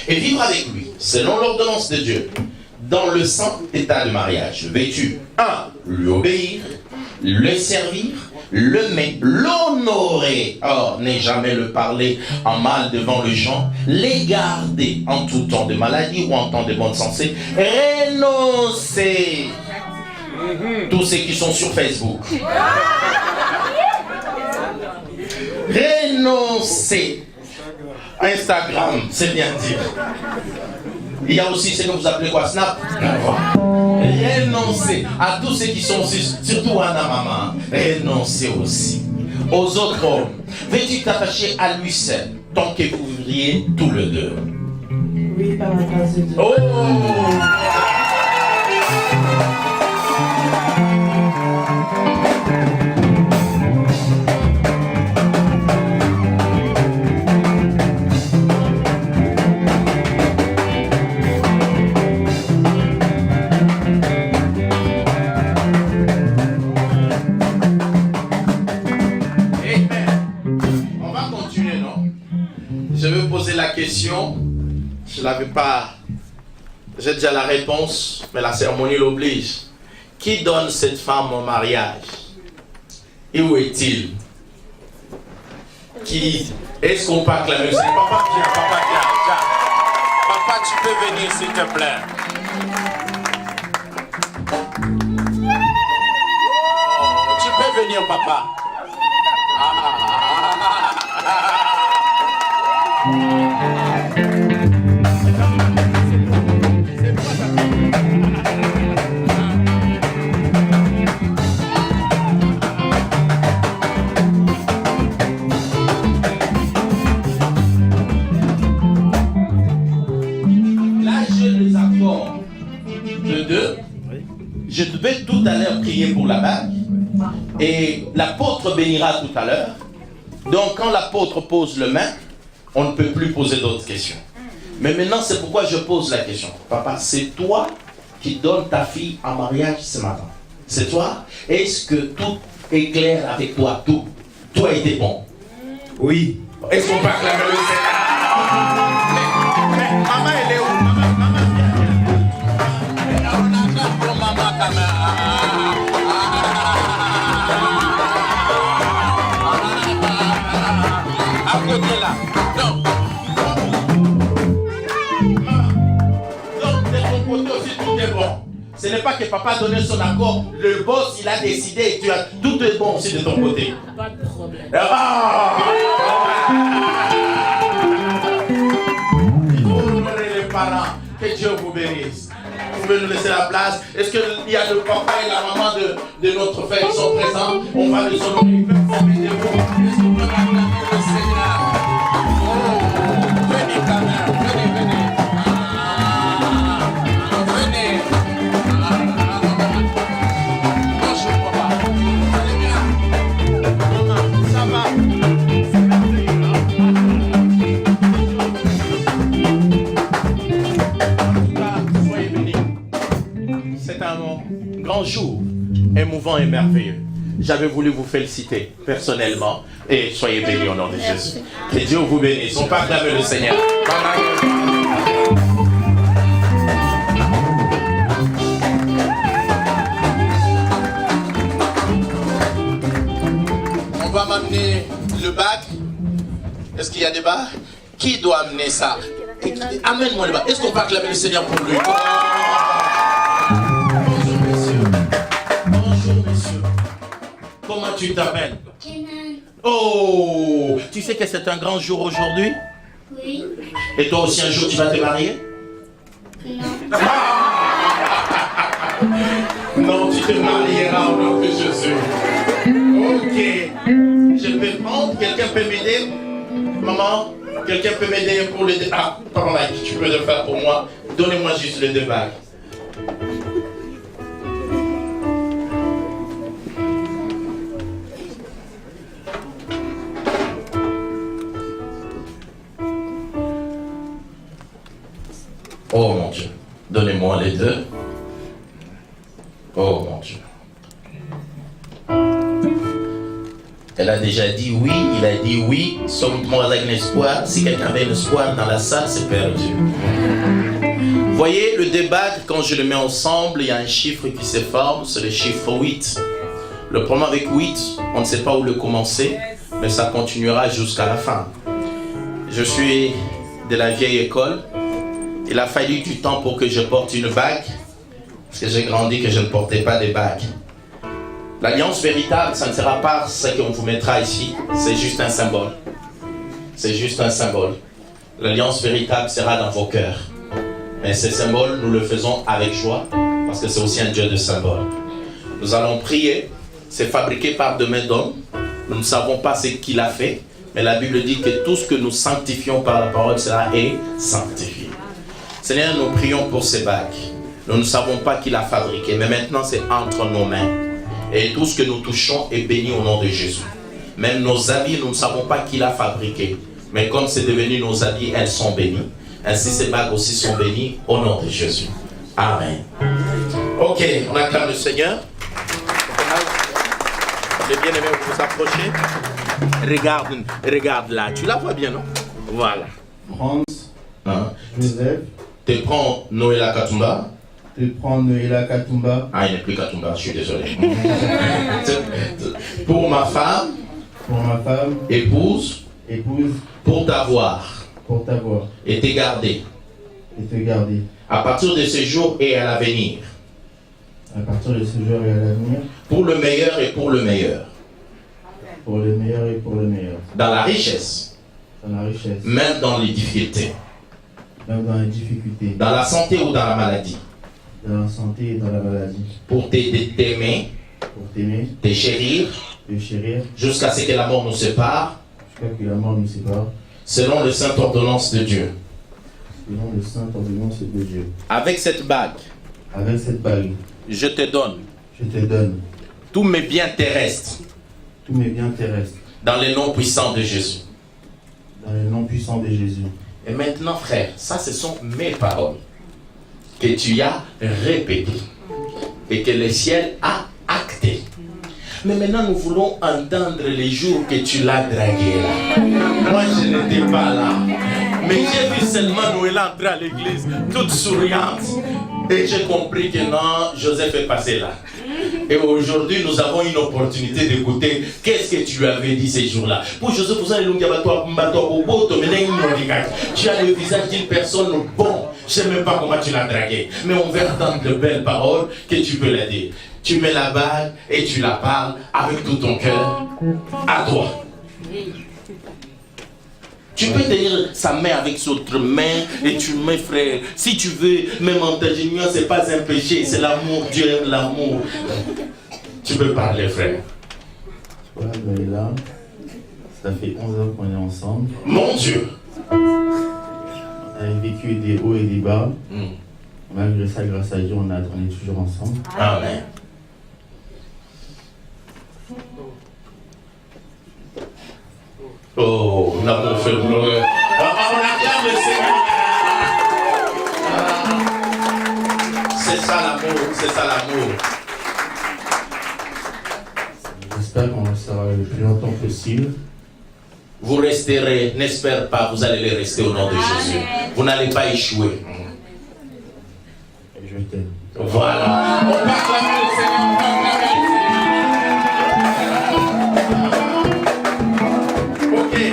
et vivre avec lui, selon l'ordonnance de Dieu, dans le saint état de mariage? Veux-tu, 1, lui obéir, le servir, l'honorer, n'est jamais le parler en mal devant les gens, les garder en tout temps de maladie ou en temps de bonne santé, renoncer. Tous ceux qui sont sur Facebook. Renoncer. Instagram, c'est bien dit. Il y a aussi ce que vous appelez quoi, Snap. Renoncer à tous ceux qui sont, surtout à la maman. Renoncer aussi aux autres hommes. Veux-tu t'attacher à lui seul, tant que vous vivriez tous les deux? Oui, par la grâce de Dieu. Oh! Je vais poser la question. Je l'avais pas. J'ai déjà la réponse, mais la cérémonie l'oblige. Qui donne cette femme au mariage? Et où est-il? Qui? Est-ce qu'on peut acclamer? Papa, viens, papa, viens. Papa, tu peux venir, s'il te plaît. Oh, tu peux venir, papa. Je devais tout à l'heure prier pour la bague et l'apôtre bénira tout à l'heure. Donc quand l'apôtre pose le main, on ne peut plus poser d'autres questions. Mais maintenant c'est pourquoi je pose la question. Papa, c'est toi qui donnes ta fille en mariage ce matin. C'est toi? Est-ce que tout est clair avec toi? Tout a été bon? Oui. Est-ce qu'on peut acclamer le Seigneur? Mais maman, elle est où? Maman, viens. On acclame pour maman quand même. À côté là. Donc, de ton côté aussi, tout est bon. Ce n'est pas que papa a donné son accord. Le boss, il a décidé et tout est bon aussi de ton côté. Pas de problème. Il faut honorer les parents. Que Dieu vous bénisse. Vous pouvez nous laisser la place. Est-ce qu'il y a le papa et la maman de notre frère qui sont présents? On va les honorer. Est-ce qu'on peut acclamer le Seigneur? Oh, venez quand même. Venez. Venez. Bonjour papa. Vous allez bien? Maman, ça va? C'est merveilleux, hein? Soyez bénis. C'est un grand jour, émouvant et merveilleux. J'avais voulu vous féliciter personnellement et soyez bénis au nom de Jésus. Que Dieu vous bénisse. On peut acclamer le Seigneur. On va m'amener le bac. Est-ce qu'il y a des bacs? Qui doit amener ça? Amène-moi le bac. Est-ce qu'on peut acclamer le Seigneur pour lui? Bonjour monsieur. Bonjour monsieur. Comment tu t'appelles? Oh, tu sais que c'est un grand jour aujourd'hui? Oui. Et toi aussi un jour tu vas te marier? Non. Non, tu te marieras au nom de Jésus. Ok. Je peux prendre, quelqu'un peut m'aider? Maman, quelqu'un peut m'aider pour le débat? Ah, pardon, tu peux le faire pour moi. Donnez-moi juste les deux bagues. Oh mon Dieu, donnez-moi les deux. Oh mon Dieu. Elle a déjà dit oui, il a dit oui. Sommes-nous avec un espoir? Si quelqu'un avait un espoir dans la salle, c'est perdu. Voyez, le débat, quand je le mets ensemble, il y a un chiffre qui se forme, c'est le chiffre 8. Le problème avec 8, on ne sait pas où le commencer, mais ça continuera jusqu'à la fin. Je suis de la vieille école. Il a fallu du temps pour que je porte une bague, parce que j'ai grandi que je ne portais pas des bagues. L'alliance véritable, ça ne sera pas ce qu'on vous mettra ici, c'est juste un symbole. C'est juste un symbole. L'alliance véritable sera dans vos cœurs. Mais ces symboles, nous le faisons avec joie, parce que c'est aussi un Dieu de symboles. Nous allons prier, c'est fabriqué par de mains d'hommes. Nous ne savons pas ce qu'il a fait, mais la Bible dit que tout ce que nous sanctifions par la parole sera sanctifié. Seigneur, nous prions pour ces bagues. Nous ne savons pas qui l'a fabriqué, mais maintenant c'est entre nos mains. Et tout ce que nous touchons est béni au nom de Jésus. Même nos habits, nous ne savons pas qui l'a fabriqué. Mais comme c'est devenu nos habits, elles sont bénies. Ainsi, ces bagues aussi sont bénies au nom de Jésus. Amen. Ok, on acclame le Seigneur. Les bien-aimés, vous vous approchez. Regarde là. Tu la vois bien, non? Voilà. France, Hein? Joseph, Tu prends Noëlla Katumba. tu prends Noëlla Katumba. Ah, il n'est plus Katumba, je suis désolé. Pour ma femme, Pour ma femme, épouse, pour t'avoir pour t'avoir et te garder et te garder. à partir de ce jour et à l'avenir, À partir de ce jour et à l'avenir, pour le meilleur et pour le meilleur, pour le meilleur et pour le meilleur. dans la richesse, Dans la richesse, même dans les difficultés, même dans les difficultés, dans la santé ou dans la maladie, dans la santé et dans la maladie. pour t'aimer, Pour t'aimer, te chérir, te chérir, jusqu'à ce que la mort nous sépare, jusqu'à que la mort nous sépare, selon les saintes ordonnances de Dieu. selon le saint ordonnance de Dieu. Avec cette bague, Avec cette bague, je te donne je te donne tous mes biens terrestres tous mes biens terrestres, dans le nom puissant de Jésus. dans le nom puissant de Jésus. Et maintenant, frère, ça, ce sont mes paroles que tu as répétées et que le ciel a acté. Mais maintenant, nous voulons entendre les jours que tu l'as dragué là. Moi, je n'étais pas là. Mais j'ai vu seulement Noëlla entrer à l'église, toute souriante. Et j'ai compris que non, Joseph est passé là. Et aujourd'hui, nous avons une opportunité d'écouter qu'est-ce que tu lui avais dit ces jours-là. Pour Joseph, tu as le visage d'une personne bon. Je ne sais même pas comment tu l'as dragué. Mais on va entendre de belles paroles que tu peux la dire. Tu mets la bague et tu la parles avec tout ton cœur à toi. Tu peux tenir sa main avec son autre main et tu mets, frère. Si tu veux, même en t'ingéniant, ce n'est pas un péché, c'est l'amour. Dieu aime l'amour. Tu peux parler, frère. Voilà, Noëlla, ça fait 11 ans qu'on est ensemble. Mon Dieu. On a vécu des hauts et des bas. Malgré ça, grâce à Dieu, on est toujours ensemble. Amen. Oh, l'amour fait le gloire. On acclame le Seigneur. C'est ça l'amour, c'est ça l'amour. J'espère qu'on restera le plus longtemps possible. Vous resterez, n'espère pas, vous allez les rester au nom de Jésus. Vous n'allez pas échouer. Et je t'aime. Voilà. On va acclamer le Seigneur. Ok. Je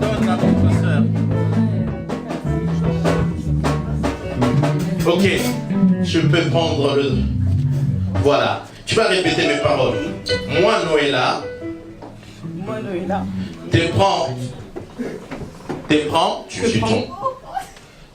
donne à votre soeur. Ok. Je peux prendre le... Voilà. Tu vas répéter mes paroles. Moi, Noëlla. Moi, Noëlla, Je suis ton...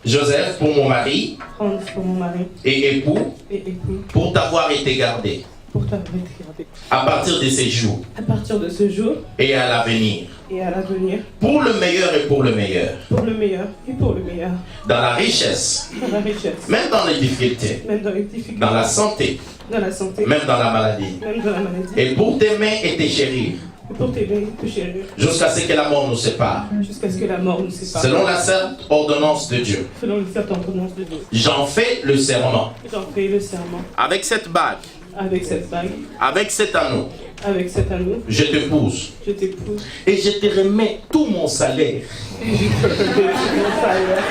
Joseph pour mon mari prendre pour mon mari et époux et époux pour t'avoir été gardé pour t'avoir été gardé. à partir de ces jours À partir de ce jour et à l'avenir, et à l'avenir, pour le meilleur et pour le meilleur, pour le meilleur et pour le meilleur, dans la richesse, dans la richesse, même dans les difficultés, même dans les difficultés, dans la santé, dans la santé, même dans la maladie, même dans la maladie, et pour t'aimer et te chérir, et pour t'aimer, te chérir, jusqu'à ce que la mort nous sépare, jusqu'à ce que la mort nous sépare. selon la sainte ordonnance de Dieu. Selon les saintes ordonnances de Dieu. J'en fais le serment. J'en fais le serment. Avec cette bague, Avec cette bague, avec cet anneau, avec cet anneau, je t'épouse je t'épouse. et je te remets tout mon salaire. Et je te remets mon salaire.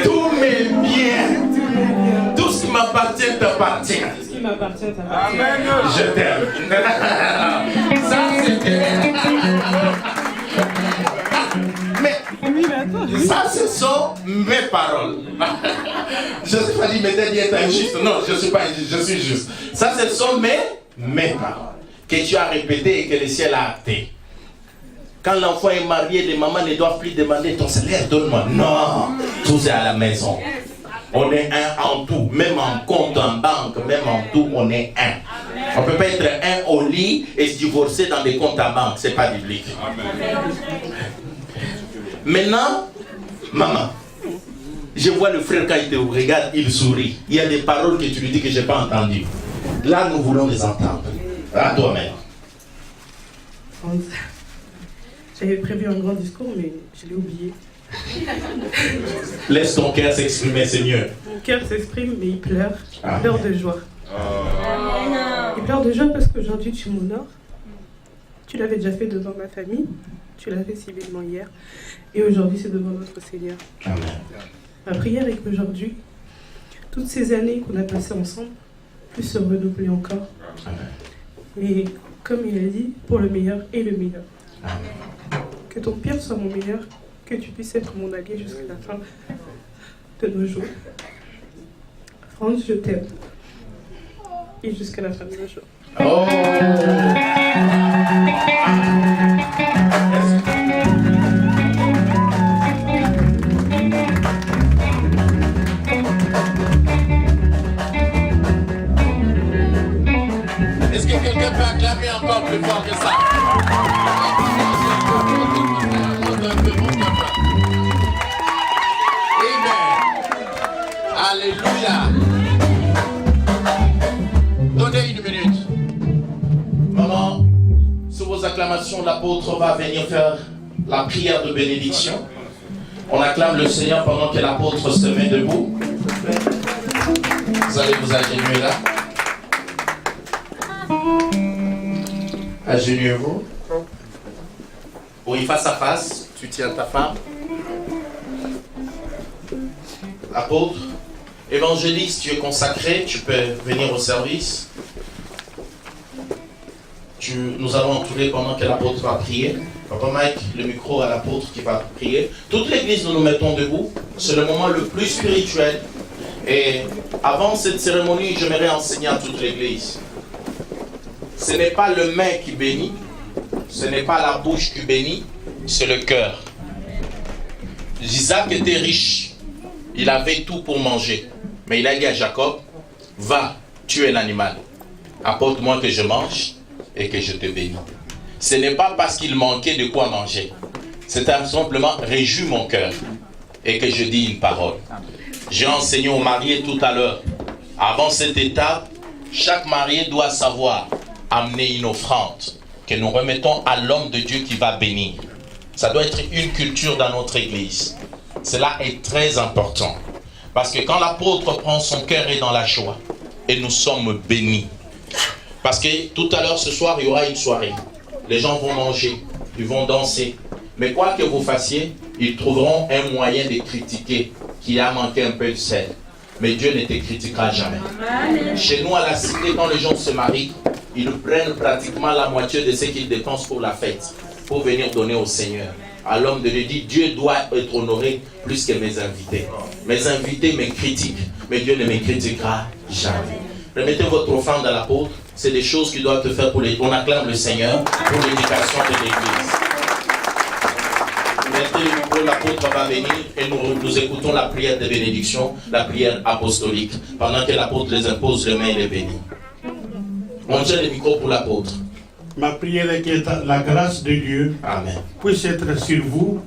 Tous mes biens, tout ce qui m'appartient t'appartient. Ce qui m'appartient, t'appartient. Je t'aime. Ça, c'était... Mais ça, ce sont mes paroles. Joseph a dit, mais t'as dit être injuste. Non, je ne suis pas injuste, je suis juste. Ça, ce sont mes paroles que tu as répétées et que le ciel a actées. Quand l'enfant est marié, les mamans ne doivent plus demander ton salaire, donne-moi. Non, tout est à la maison. On est un en tout, même en compte en banque, même en tout, on est un. On ne peut pas être un au lit et se divorcer dans des comptes en banque, ce n'est pas biblique. Maintenant, maman, je vois le frère quand il te regarde, il sourit. Il y a des paroles que tu lui dis que je n'ai pas entendues. Là, nous voulons les entendre. À toi-même. J'avais prévu un grand discours, mais je l'ai oublié. Laisse ton cœur s'exprimer, Seigneur. Mon cœur s'exprime, mais il pleure. Ah. Il pleure de joie. Il pleure de joie parce qu'aujourd'hui, tu m'honores. Tu l'avais déjà fait devant ma famille. Tu l'as fait civilement hier. Et aujourd'hui, c'est devant notre Seigneur. Amen. Ma prière est qu'aujourd'hui, toutes ces années qu'on a passées ensemble puissent se renouveler encore. Amen. Mais comme il a dit, pour le meilleur et le meilleur. Amen. Que ton pire soit mon meilleur, que tu puisses être mon allié jusqu'à la fin de nos jours. France, je t'aime. Et jusqu'à la fin de nos jours. Oh! Est-ce que quelqu'un peut acclamer encore plus fort que ça? Amen. Alléluia. Donnez une minute. Maman, sous vos acclamations, l'apôtre va venir faire la prière de bénédiction. On acclame le Seigneur pendant que l'apôtre se met debout. Vous allez vous agenouiller là. Agenouillez-vous. Oui, face à face, tu tiens ta femme. Apôtre, évangéliste, tu es consacré, tu peux venir au service. Nous allons entourer pendant que l'apôtre va prier. Papa Mike, le micro à l'apôtre qui va prier. Toute l'église, nous nous mettons debout. C'est le moment le plus spirituel. Et avant cette cérémonie, j'aimerais enseigner à toute l'église. Ce n'est pas le main qui bénit, ce n'est pas la bouche qui bénit, c'est le cœur. Isaac était riche, il avait tout pour manger. Mais il a dit à Jacob, va tuer l'animal, apporte-moi que je mange et que je te bénis. Ce n'est pas parce qu'il manquait de quoi manger, c'est simplement réjouis mon cœur et que je dis une parole. J'ai enseigné aux mariés tout à l'heure, avant cette étape, chaque marié doit savoir amener une offrande que nous remettons à l'homme de Dieu qui va bénir. Ça doit être une culture dans notre église. Cela est très important. Parce que quand l'apôtre prend son cœur est dans la joie, et nous sommes bénis. Parce que tout à l'heure, ce soir, il y aura une soirée. Les gens vont manger, ils vont danser. Mais quoi que vous fassiez, ils trouveront un moyen de critiquer qui a manqué un peu de sel. Mais Dieu ne te critiquera jamais. Amen. Chez nous, à la cité, quand les gens se marient, ils prennent pratiquement la moitié de ce qu'ils dépensent pour la fête, pour venir donner au Seigneur. À l'homme de Dieu dit, Dieu doit être honoré plus que mes invités. Mes invités me critiquent, mais Dieu ne me critiquera jamais. Remettez votre offrande à l'apôtre, c'est des choses qui doivent te faire pour les... On acclame le Seigneur pour l'éducation de l'église. Mettez le micro, l'apôtre va venir et nous écoutons la prière de bénédiction, la prière apostolique, pendant que l'apôtre les impose les mains et les bénit. On tient le micro pour l'apôtre. Ma prière est que la grâce de Dieu Amen. Puisse être sur vous,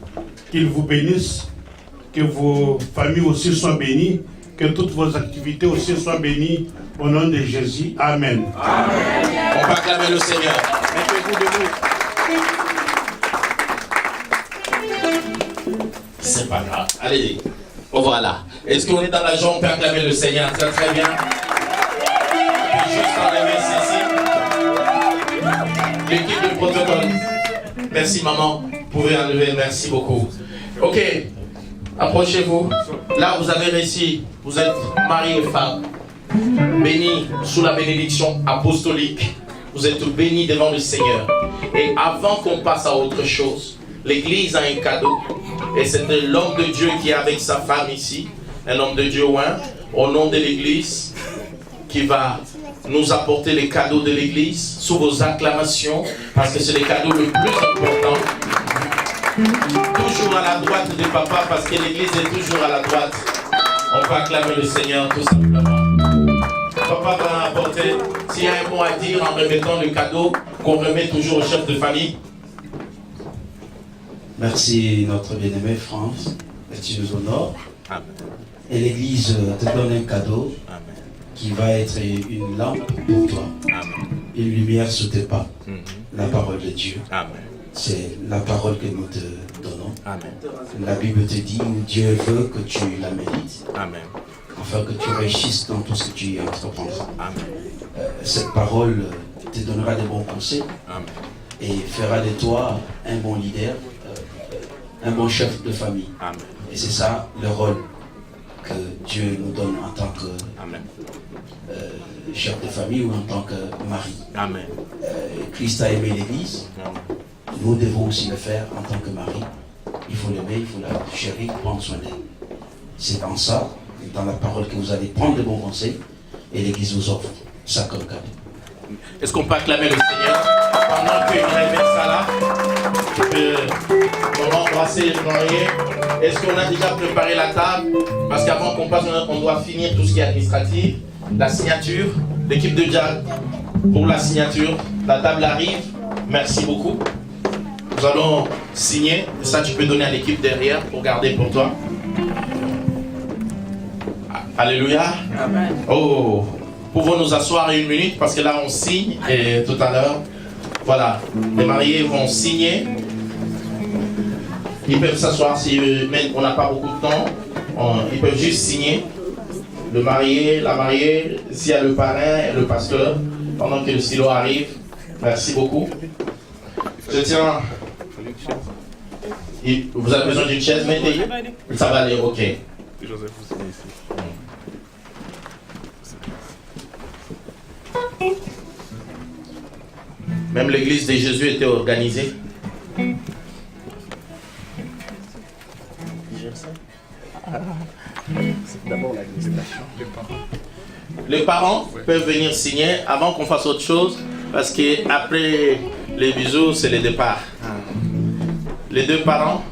qu'il vous bénisse, que vos familles aussi soient bénies, que toutes vos activités aussi soient bénies, au nom de Jésus. Amen. Amen. On va acclamer le Seigneur. Mettez-vous debout. C'est pas grave. Allez, voilà. Est-ce qu'on est dans la joie? On peut acclamer le Seigneur. Très très bien. Juste enlever ceci. L'équipe de protocole. Merci maman. Vous pouvez enlever. Merci beaucoup. Ok. Approchez-vous. Là, vous avez réussi. Vous êtes mari et femme. bénis sous la bénédiction apostolique. Vous êtes bénis devant le Seigneur. Et avant qu'on passe à autre chose, l'Église a un cadeau. Et c'est l'homme de Dieu qui est avec sa femme ici, un homme de Dieu oint, au nom de l'Église, qui va nous apporter les cadeaux de l'Église sous vos acclamations, parce que c'est les cadeaux le plus important. Toujours à la droite de papa, parce que l'Église est toujours à la droite. On va acclamer le Seigneur tout simplement. Papa va apporter, s'il y a un mot à dire en remettant le cadeau qu'on remet toujours au chef de famille. Merci notre bien-aimé France, et tu nous honores. Amen. Et l'Église te donne un cadeau. Amen. Qui va être une lampe pour toi. Amen. Une lumière sous tes pas. La parole de Dieu. Amen. C'est la parole que nous te donnons. Amen. La Bible te dit, Dieu veut que tu la médites. Amen. Afin que tu réussisses dans tout ce que tu y entreprendras. Amen. Cette parole te donnera de bons conseils. Amen. Et fera de toi un bon leader, un bon chef de famille. Amen. Et c'est ça le rôle que Dieu nous donne en tant que chef de famille ou en tant que mari. Amen. Christ a aimé l'Église. Nous devons aussi le faire en tant que mari. Il faut l'aimer, il faut la chérir, prendre soin d'elle. C'est dans ça, dans la parole, que vous allez prendre de bons conseils et l'Église vous offre ça comme cadeau. Est-ce qu'on peut acclamer le Seigneur pendant qu'il remet ça là? On va embrasser les mariés. Est-ce qu'on a déjà préparé la table? Parce qu'avant qu'on passe, on doit finir tout ce qui est administratif. La signature, l'équipe de Jack pour la signature. La table arrive. Merci beaucoup. Nous allons signer. Ça, tu peux donner à l'équipe derrière pour garder pour toi. Alléluia. Amen. Oh, pouvons nous asseoir une minute parce que là on signe et tout à l'heure, voilà, les mariés vont signer. Ils peuvent s'asseoir si on n'a pas beaucoup de temps. Ils peuvent juste signer. Le marié, la mariée, s'il y a le parrain et le pasteur, pendant que le stylo arrive. Merci beaucoup. Je tiens. Vous avez besoin d'une chaise, mettez. Ça va aller, ok. Joseph, vous signez ici. Même l'église de Jésus était organisée. C'est d'abord l'administration, les parents. Les parents peuvent venir signer avant qu'on fasse autre chose, parce que après les bisous, c'est le départ. Les deux parents.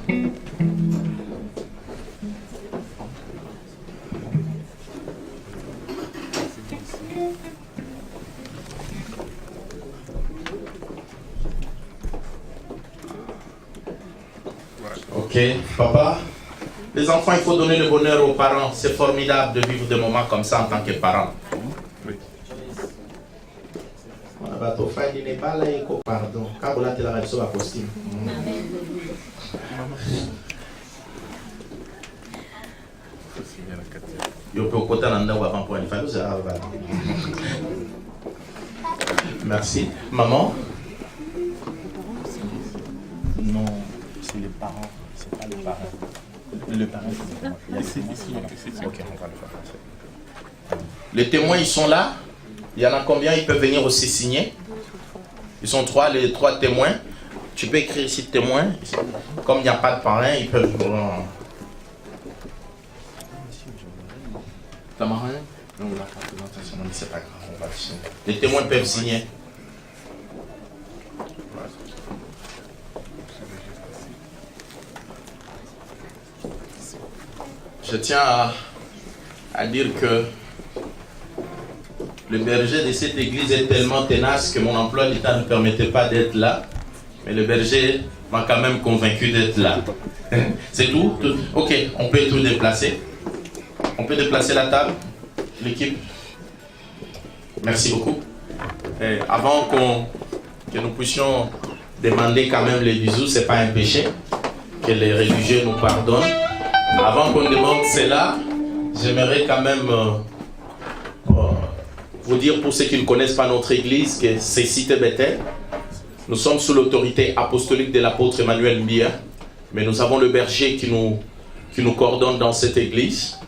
Ok, papa. Les enfants, il faut donner le bonheur aux parents. C'est formidable de vivre des moments comme ça en tant que parent. Oui. Pardon. Merci. Maman? Non, c'est les parents. C'est pas les parents. Le parent, c'est les ok, on va le faire. Les témoins, ils sont là. Il y en a combien? Ils peuvent venir aussi signer. Ils sont trois, les trois témoins. Tu peux écrire ici témoin. Comme il n'y a pas de parrain, ils peuvent... T'as marre? Non, la carte d'identité. Non, mais c'est pas grave, on va le signer. Les témoins peuvent signer. Je tiens à dire que le berger de cette église est tellement tenace que mon emploi du temps ne permettait pas d'être là. Mais le berger m'a quand même convaincu d'être là. C'est tout? Ok, on peut tout déplacer. On peut déplacer la table, l'équipe. Merci beaucoup. Et avant que nous puissions demander quand même les bisous, ce n'est pas un péché. Que les religieux nous pardonnent. Avant qu'on demande cela, j'aimerais quand même vous dire, pour ceux qui ne connaissent pas notre église, que c'est Cité Bethel. Nous sommes sous l'autorité apostolique de l'apôtre Emmanuel Mbia, mais nous avons le berger qui nous coordonne dans cette église.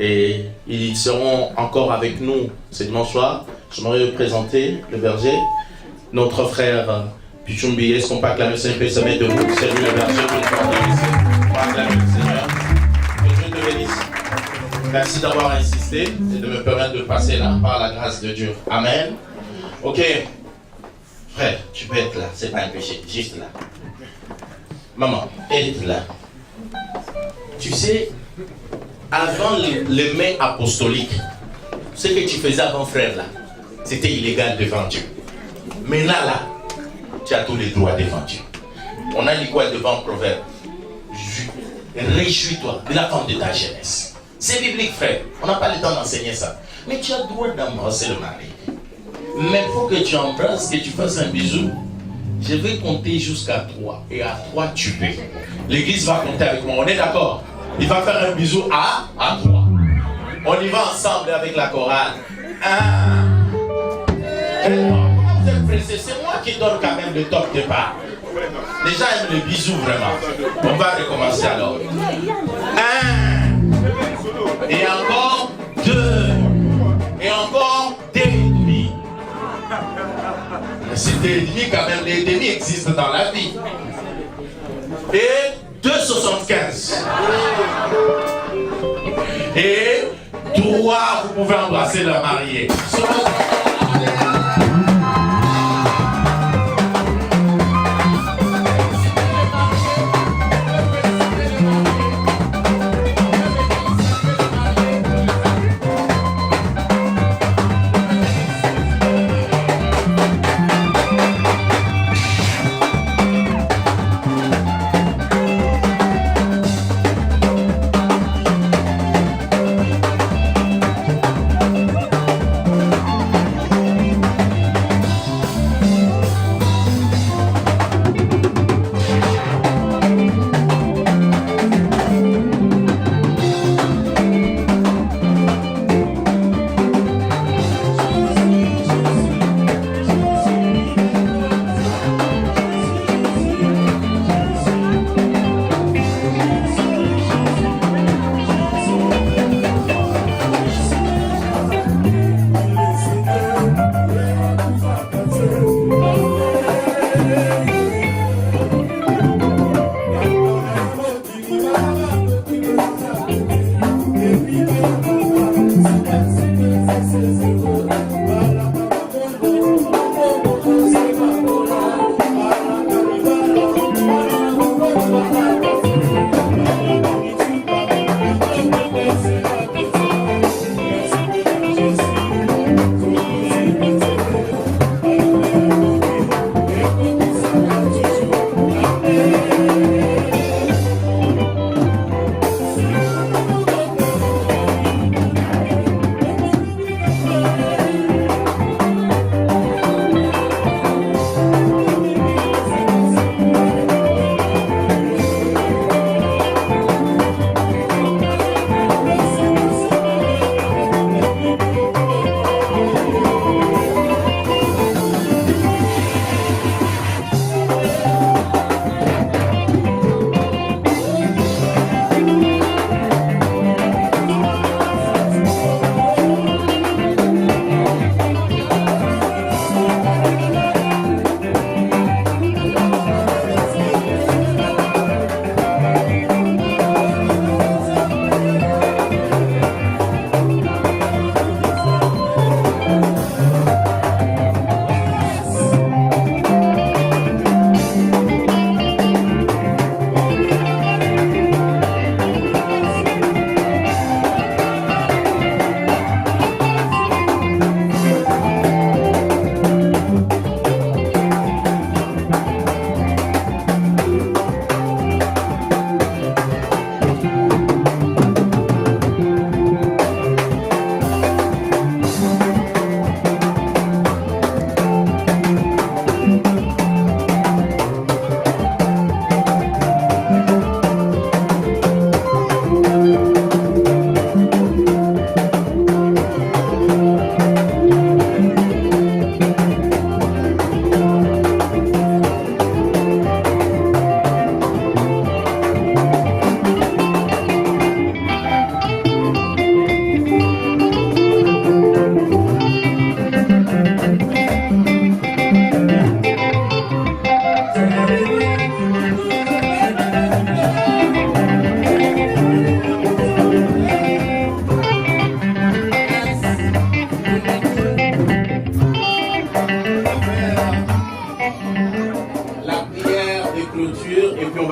Et ils seront encore avec nous ce dimanche soir. J'aimerais vous présenter le berger, notre frère Pichumbi. Est-ce qu'on peut acclamer le Seigneur, peut se mettre debout, salut le berger, pour acclamer le Seigneur. Que Dieu te bénisse. Merci d'avoir insisté et de me permettre de passer là par la grâce de Dieu. Amen. Ok. Frère, tu peux être là, c'est pas un péché, juste là. Maman, être là. Tu sais, avant les mains apostoliques, ce que tu faisais avant, frère, là, c'était illégal devant Dieu. Maintenant, là, tu as tous les droits devant Dieu. On a dit quoi devant Proverbe? Réjouis-toi de la femme de ta jeunesse. C'est biblique, frère. On n'a pas le temps d'enseigner ça. Mais tu as le droit d'embrasser le mari. Mais il faut que tu embrasses, que tu fasses un bisou. Je vais compter jusqu'à 3. Et à 3, tu peux. L'église va compter avec moi. On est d'accord? Il va faire un bisou à 3. On y va ensemble avec la chorale. 1. Comment vous êtes pressés? C'est moi qui donne quand même le top départ. Les gens aiment le bisou vraiment. On va recommencer alors. 1. Et encore 2. Et encore 2,5. C'est 2,5 quand même. Les demi existent dans la vie. Et 2,75. Et 3, vous pouvez embrasser la mariée.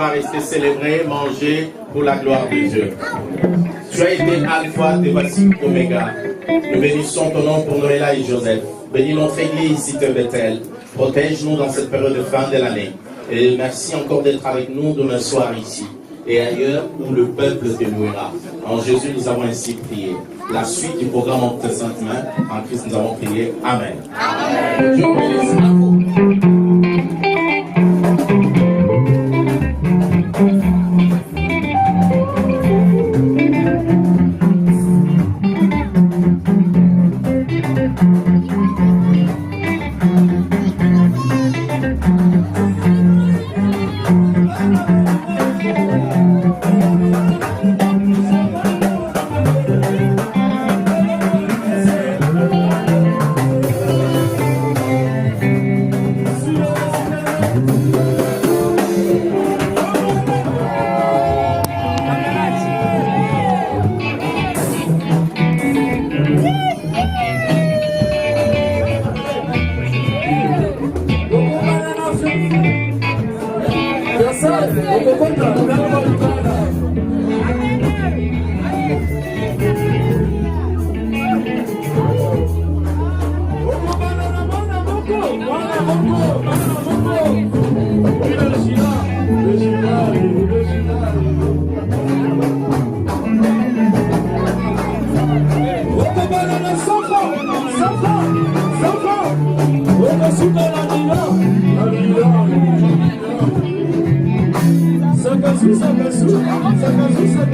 va rester célébré, manger pour la gloire de Dieu. Tu as été Alpha, et voici Oméga. Nous bénissons ton nom pour Noëlla et Joseph. Bénis notre église ici de Bethel. Protège-nous dans cette période de fin de l'année. Et merci encore d'être avec nous demain soir ici et ailleurs où le peuple te louera. En Jésus, nous avons ainsi prié. La suite du programme en tes saintes mains. En Christ, nous avons prié. Amen. Amen. Dieu bénisse à vous. Sakazu,